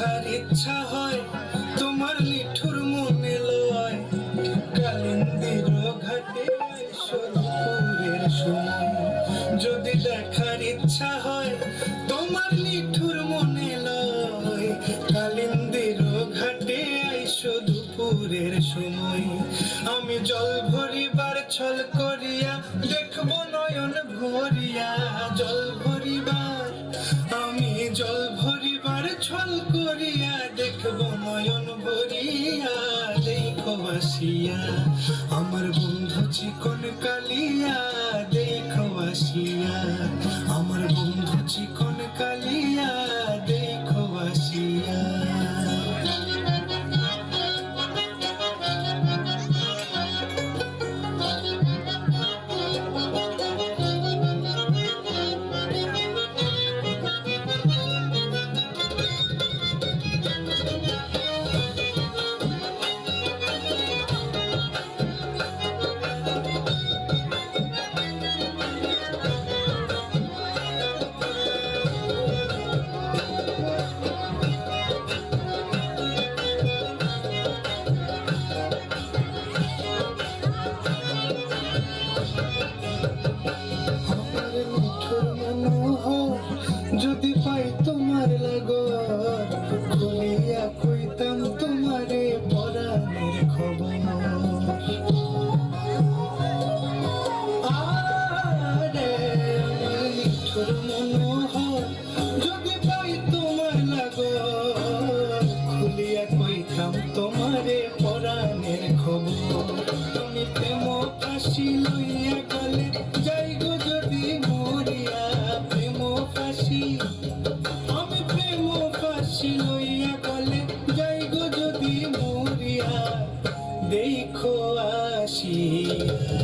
দেখার ইচ্ছা হয় তোমার নিঠুর মনে লয়, কালিন্দির ঘাটে এসো দুপুরের সময়। যদি দেখার ইচ্ছা হয় তোমার নিঠুর মনে লয়, কালিন্দির ঘাটে এসো দুপুরের সময়। আমি জল ভরিবার ছল করিয়া দেখবো নয়ন ভরিয়া, জল ভরিবার আমি জল ভরিবার ছল করিয়া দেখবো নয়ন ভরিয়া। দেখো আসিয়া আমার বন্ধু চিকন কালিয়া, দেখো আসিয়া আমার বন্ধু চিকন কালিয়া, দেখো আসিয়া। যদি পাই তোমার লাগর, খুলিয়া কইতাম তোমারে পরাণের খবর। আরে আমার নিঠুর মনোহর, যদি পাই তোমার লাগর, খুলিয়া কইতাম তোমারে পরাণের খবর। তুমি প্রেম ফাঁসি লইয়া গেলে যাই গো যদি মরিয়া, প্রেম ফাঁসি আমি প্রেম ফাঁসি লইয়া গেলে যাই গো যদি মরিয়া। দেখো আসিয়া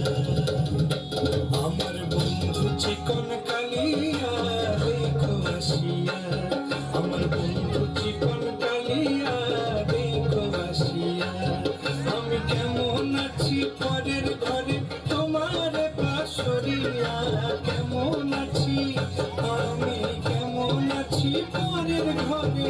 আমার বন্ধু চিকন কালিয়া, দেখো আসিয়া আমার বন্ধু চিকন কালিয়া, দেখো আসিয়া। আমি কেমন আছি পরের ঘরে তোমার পাশরিয়া, কেমন আছি আমি কেমন আছি পরের ঘরে